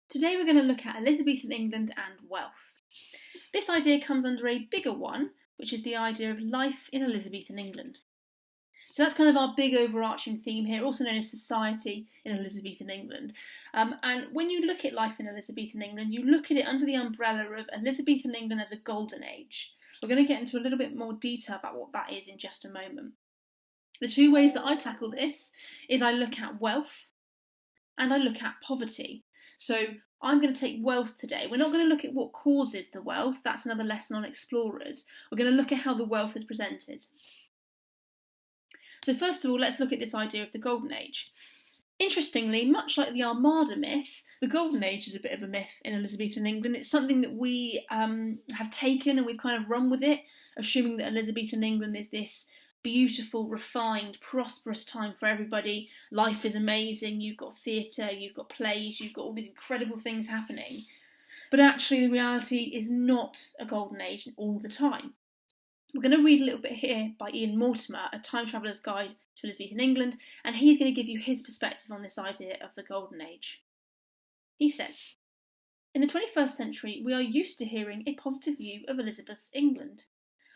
Today we're going to look at Elizabethan England and wealth. This idea comes under a bigger one, which is the idea of life in Elizabethan England. So that's kind of our big overarching theme here, also known as society in Elizabethan England. And when you look at life in Elizabethan England, you look at it under the umbrella of Elizabethan England as a golden age. We're going to get into a little bit more detail about what that is in just a moment. The two ways that I tackle this is I look at wealth and I look at poverty. So I'm going to take wealth today. We're not going to look at what causes the wealth. That's another lesson on explorers. We're going to look at how the wealth is presented. So first of all, let's look at this idea of the Golden Age. Interestingly, much like the Armada myth, the Golden Age is a bit of a myth in Elizabethan England. It's something that we have taken and we've kind of run with it, assuming that Elizabethan England is this beautiful, refined, prosperous time for everybody. Life is amazing. You've got theatre, you've got plays, you've got all these incredible things happening. But actually, the reality is not a golden age all the time. We're going to read a little bit here by Ian Mortimer, A Time Traveller's Guide to Elizabethan England, and he's going to give you his perspective on this idea of the Golden Age. He says, in the 21st century, we are used to hearing a positive view of Elizabeth's England.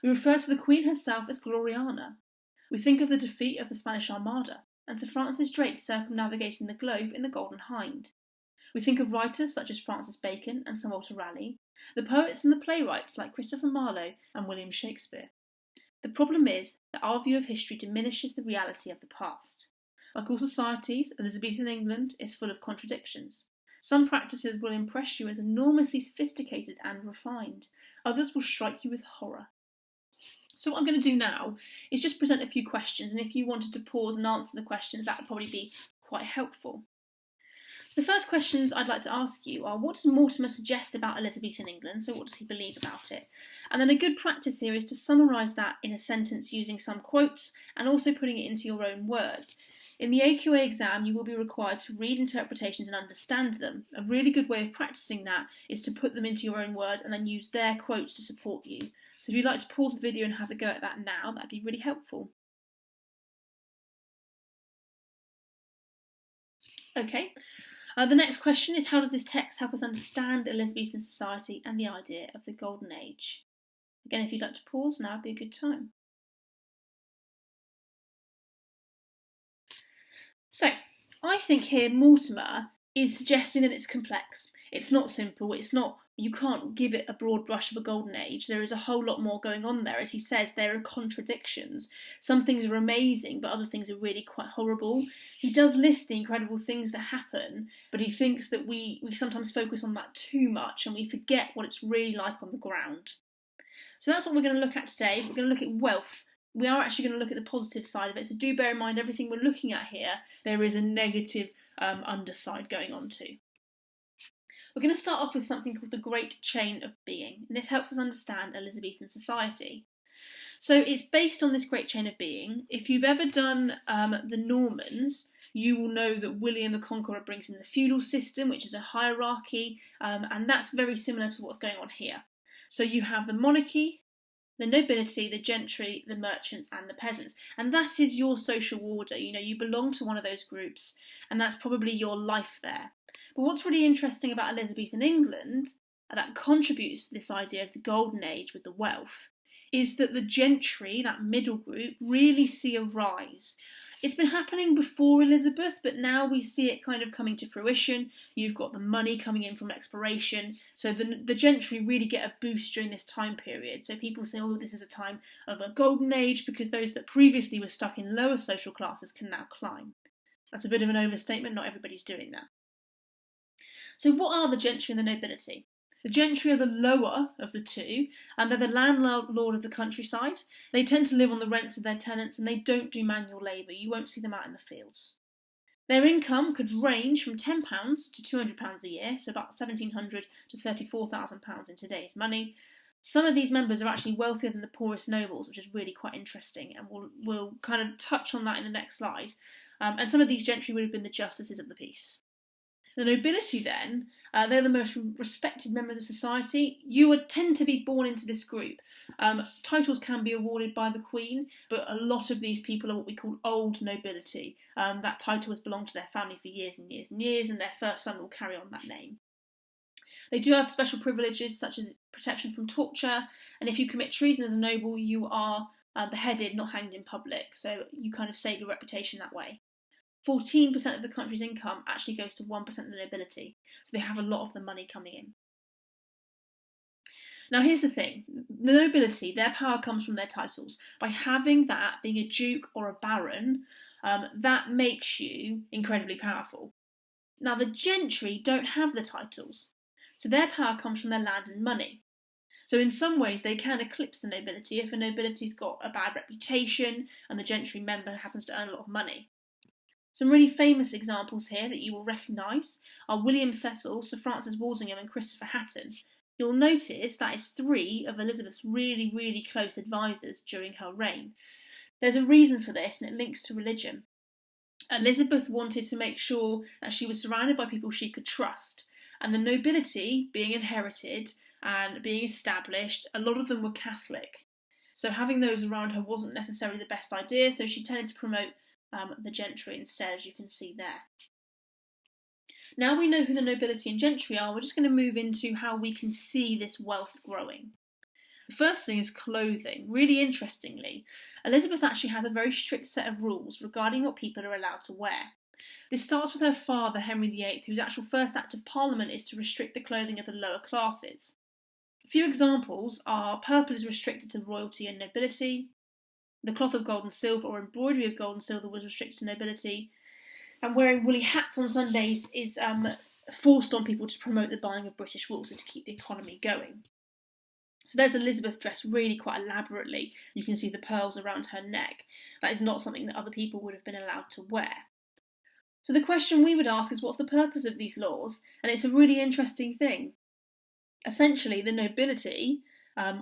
We refer to the Queen herself as Gloriana. We think of the defeat of the Spanish Armada, and Sir Francis Drake circumnavigating the globe in the Golden Hind. We think of writers such as Francis Bacon and Sir Walter Raleigh, the poets and the playwrights like Christopher Marlowe and William Shakespeare. The problem is that our view of history diminishes the reality of the past. Like all societies, Elizabethan England is full of contradictions. Some practices will impress you as enormously sophisticated and refined. Others will strike you with horror. So what I'm going to do now is just present a few questions, and if you wanted to pause and answer the questions, that would probably be quite helpful. The first questions I'd like to ask you are, what does Mortimer suggest about Elizabethan England? So what does he believe about it? And then a good practice here is to summarise that in a sentence using some quotes and also putting it into your own words. In the AQA exam, you will be required to read interpretations and understand them. A really good way of practising that is to put them into your own words and then use their quotes to support you. So if you'd like to pause the video and have a go at that now, that'd be really helpful. Okay. The next question is, how does this text help us understand Elizabethan society and the idea of the Golden Age? Again, if you'd like to pause, now would be a good time. So, I think here Mortimer is suggesting that it's complex. It's not simple. You can't give it a broad brush of a golden age. There is a whole lot more going on there. As he says, there are contradictions. Some things are amazing, but other things are really quite horrible. He does list the incredible things that happen, but he thinks that we sometimes focus on that too much and we forget what it's really like on the ground. So that's what we're going to look at today. We're going to look at wealth. We are actually going to look at the positive side of it. So do bear in mind, everything we're looking at here, there is a negative underside going on too. We're going to start off with something called the Great Chain of Being, and this helps us understand Elizabethan society. So it's based on this Great Chain of Being. If you've ever done the Normans, you will know that William the Conqueror brings in the feudal system, which is a hierarchy, and that's very similar to what's going on here. So you have the monarchy, the nobility, the gentry, the merchants and the peasants. And that is your social order. You belong to one of those groups and that's probably your life there. But what's really interesting about Elizabethan England, that contributes to this idea of the golden age with the wealth, is that the gentry, that middle group, really see a rise. It's been happening before Elizabeth, but now we see it kind of coming to fruition. You've got the money coming in from exploration. So the gentry really get a boost during this time period. So people say, oh, this is a time of a golden age because those that previously were stuck in lower social classes can now climb. That's a bit of an overstatement. Not everybody's doing that. So what are the gentry and the nobility? The gentry are the lower of the two, and they're the landlord of the countryside. They tend to live on the rents of their tenants and they don't do manual labour. You won't see them out in the fields. Their income could range from £10 to £200 a year, so about £1,700 to £34,000 in today's money. Some of these members are actually wealthier than the poorest nobles, which is really quite interesting, and we'll kind of touch on that in the next slide. And some of these gentry would have been the justices of the peace. The nobility then, they're the most respected members of society. You would tend to be born into this group. Titles can be awarded by the Queen, but a lot of these people are what we call old nobility. That title has belonged to their family for years and years and years, and their first son will carry on that name. They do have special privileges such as protection from torture, and if you commit treason as a noble, you are beheaded, not hanged in public, so you kind of save your reputation that way. 14% of the country's income actually goes to 1% of the nobility, so they have a lot of the money coming in. Now here's the thing, the nobility, their power comes from their titles. By having that, being a duke or a baron, that makes you incredibly powerful. Now the gentry don't have the titles, so their power comes from their land and money. So in some ways they can eclipse the nobility if a nobility's got a bad reputation and the gentry member happens to earn a lot of money. Some really famous examples here that you will recognise are William Cecil, Sir Francis Walsingham and Christopher Hatton. You'll notice that is 3 of Elizabeth's really, really close advisors during her reign. There's a reason for this, and it links to religion. Elizabeth wanted to make sure that she was surrounded by people she could trust, and the nobility, being inherited and being established, a lot of them were Catholic. So having those around her wasn't necessarily the best idea, so she tended to promote the gentry instead, as you can see there. Now we know who the nobility and gentry are, we're just going to move into how we can see this wealth growing. The first thing is clothing. Really interestingly, Elizabeth actually has a very strict set of rules regarding what people are allowed to wear. This starts with her father, Henry VIII, whose actual first act of parliament is to restrict the clothing of the lower classes. A few examples are purple is restricted to royalty and nobility, the cloth of gold and silver or embroidery of gold and silver was restricted to nobility, and wearing woolly hats on Sundays is forced on people to promote the buying of British wool, so to keep the economy going. So there's Elizabeth dressed really quite elaborately. You can see the pearls around her neck. That is not something that other people would have been allowed to wear. So the question we would ask is, what's the purpose of these laws? And it's a really interesting thing. Essentially, the nobility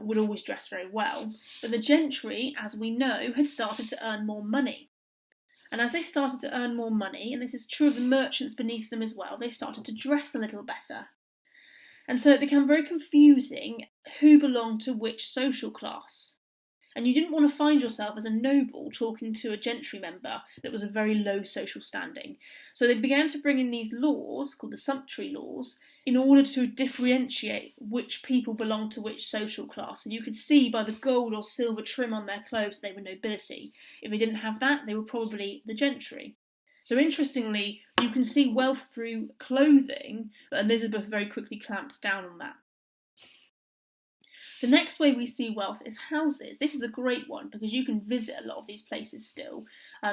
would always dress very well, but the gentry, as we know, had started to earn more money. And as they started to earn more money, and this is true of the merchants beneath them as well, they started to dress a little better. And so it became very confusing who belonged to which social class. And you didn't want to find yourself as a noble talking to a gentry member that was a very low social standing. So they began to bring in these laws, called the sumptuary laws, in order to differentiate which people belonged to which social class. And you could see by the gold or silver trim on their clothes they were nobility. If they didn't have that, they were probably the gentry. So interestingly, you can see wealth through clothing, but Elizabeth very quickly clamps down on that. The next way we see wealth is houses. This is a great one because you can visit a lot of these places still.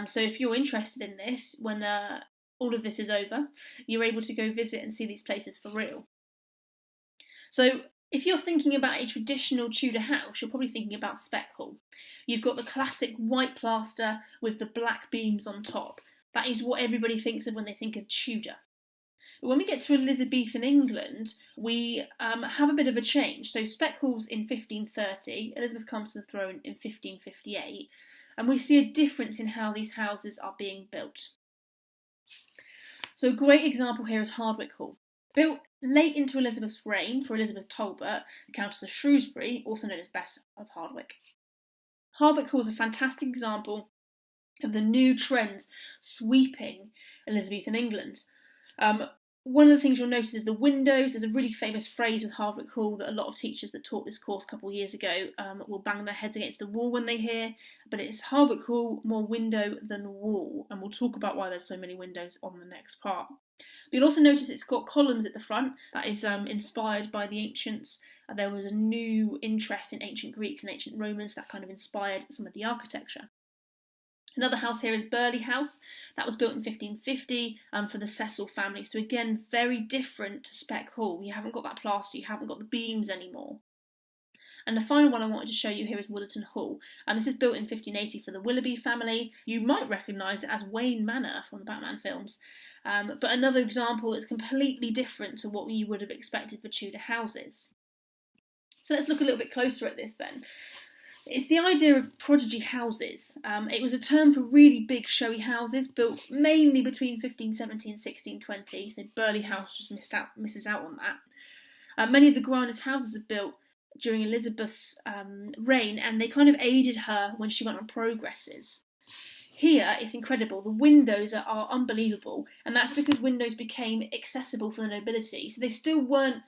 So if you're interested in this, when all of this is over, you're able to go visit and see these places for real. So if you're thinking about a traditional Tudor house, you're probably thinking about Speckhall. You've got the classic white plaster with the black beams on top. That is what everybody thinks of when they think of Tudor. But when we get to Elizabethan England, we have a bit of a change. So Speckhall's in 1530, Elizabeth comes to the throne in 1558, and we see a difference in how these houses are being built. So a great example here is Hardwicke Hall. Built late into Elizabeth's reign for Elizabeth Talbot, the Countess of Shrewsbury, also known as Bess of Hardwicke. Hardwicke Hall is a fantastic example of the new trends sweeping Elizabethan England. One of the things you'll notice is the windows. There's a really famous phrase with Hardwicke Hall that a lot of teachers that taught this course a couple of years ago will bang their heads against the wall when they hear, but it's Hardwicke Hall, more window than wall, and we'll talk about why there's so many windows on the next part. But you'll also notice it's got columns at the front. That is inspired by the ancients. There was a new interest in ancient Greeks and ancient Romans that kind of inspired some of the architecture. Another house here is Burghley House. That was built in 1550 for the Cecil family. So again, very different to Speck Hall. You haven't got that plaster, you haven't got the beams anymore. And the final one I wanted to show you here is Woollerton Hall. And this is built in 1580 for the Willoughby family. You might recognise it as Wayne Manor from the Batman films. But another example that's completely different to what you would have expected for Tudor houses. So let's look a little bit closer at this then. It's the idea of prodigy houses. It was a term for really big showy houses built mainly between 1570 and 1620, so Burghley House just misses out on that. Many of the grandest houses are built during Elizabeth's reign, and they kind of aided her when she went on progresses. Here, it's incredible. The windows are unbelievable, and that's because windows became accessible for the nobility. So they still weren't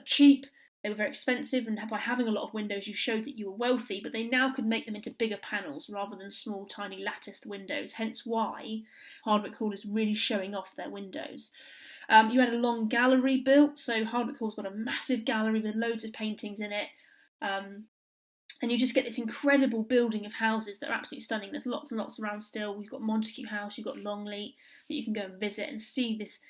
cheap. They were very expensive, and by having a lot of windows, you showed that you were wealthy, but they now could make them into bigger panels rather than small, tiny latticed windows, hence why Hardwick Hall is really showing off their windows. You had a long gallery built, so Hardwick Hall's got a massive gallery with loads of paintings in it. And you just get this incredible building of houses that are absolutely stunning. There's lots and lots around still. We've got Montague House, you've got Longleat that you can go and visit and see this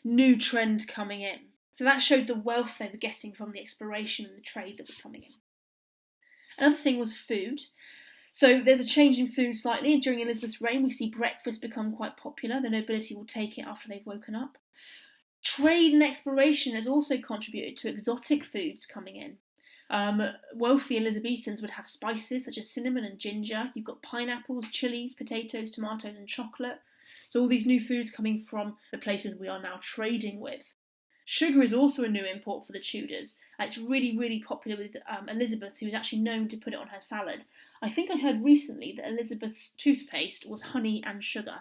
new trend coming in. So that showed the wealth they were getting from the exploration and the trade that was coming in. Another thing was food. So there's a change in food slightly. During Elizabeth's reign, we see breakfast become quite popular. The nobility will take it after they've woken up. Trade and exploration has also contributed to exotic foods coming in. Wealthy Elizabethans would have spices such as cinnamon and ginger. You've got pineapples, chilies, potatoes, tomatoes and chocolate. So all these new foods coming from the places we are now trading with. Sugar is also a new import for the Tudors. It's really, really popular with Elizabeth, who is actually known to put it on her salad. I think I heard recently that Elizabeth's toothpaste was honey and sugar.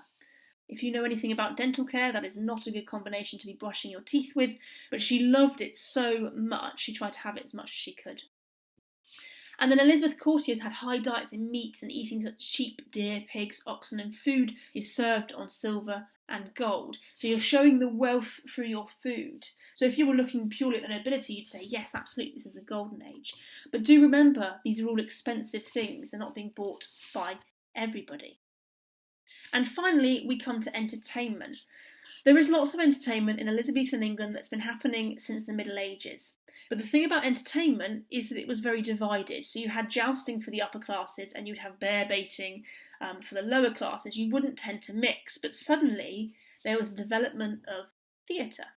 If you know anything about dental care, that is not a good combination to be brushing your teeth with, but she loved it so much, she tried to have it as much as she could. And then Elizabeth courtiers had high diets in meats and eating such sheep, deer, pigs, oxen, and food is served on silver and gold. So you're showing the wealth through your food. So if you were looking purely at the nobility, you'd say, yes, absolutely, this is a golden age. But do remember, these are all expensive things. They're not being bought by everybody. And finally, we come to entertainment. There is lots of entertainment in Elizabethan England that's been happening since the Middle Ages. But the thing about entertainment is that it was very divided. So you had jousting for the upper classes and you'd have bear baiting for the lower classes. You wouldn't tend to mix, but suddenly there was a development of theatre.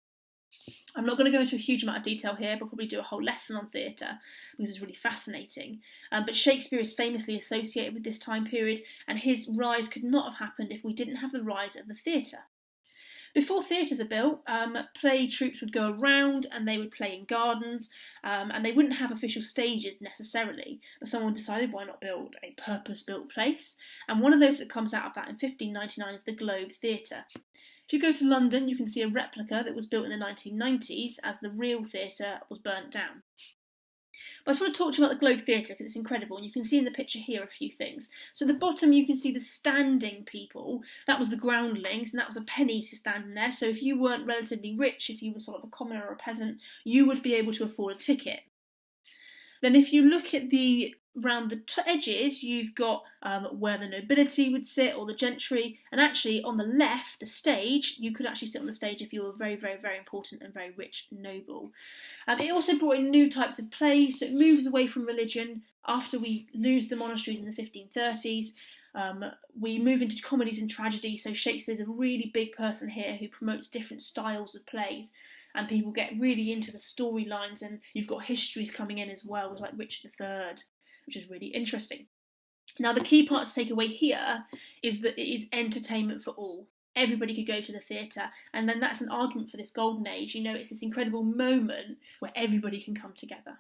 I'm not going to go into a huge amount of detail here, but probably do a whole lesson on theatre because it's really fascinating. But Shakespeare is famously associated with this time period, and his rise could not have happened if we didn't have the rise of the theatre. Before theatres are built, play troupes would go around and they would play in gardens, and they wouldn't have official stages necessarily, but someone decided why not build a purpose-built place, and one of those that comes out of that in 1599 is the Globe Theatre. If you go to London, you can see a replica that was built in the 1990s as the real theatre was burnt down. But I just want to talk to you about the Globe Theatre because it's incredible, and you can see in the picture here a few things. So at the bottom you can see the standing people. That was the groundlings, and that was a penny to stand in there. So if you weren't relatively rich, if you were sort of a commoner or a peasant, you would be able to afford a ticket. Then if you look at around the edges, you've got where the nobility would sit, or the gentry, and actually on the left, the stage, you could actually sit on the stage if you were very, very, very important and very rich noble. It also brought in new types of plays, so it moves away from religion. After we lose the monasteries in the 1530s, we move into comedies and tragedy, so Shakespeare's a really big person here who promotes different styles of plays. And people get really into the storylines, and you've got histories coming in as well, with like Richard III, which is really interesting. Now, the key part to take away here is that it is entertainment for all. Everybody could go to the theatre, and then that's an argument for this golden age. You know, it's this incredible moment where everybody can come together.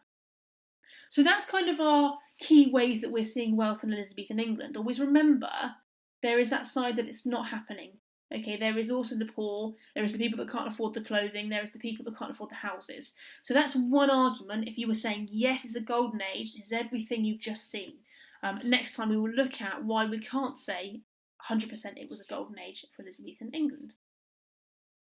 So that's kind of our key ways that we're seeing wealth in Elizabethan England. Always remember, there is that side that it's not happening. Okay, there is also the poor, there is the people that can't afford the clothing, there is the people that can't afford the houses. So that's one argument. If you were saying, yes, it's a golden age, it's everything you've just seen. Next time we will look at why we can't say 100% it was a golden age for Elizabethan England.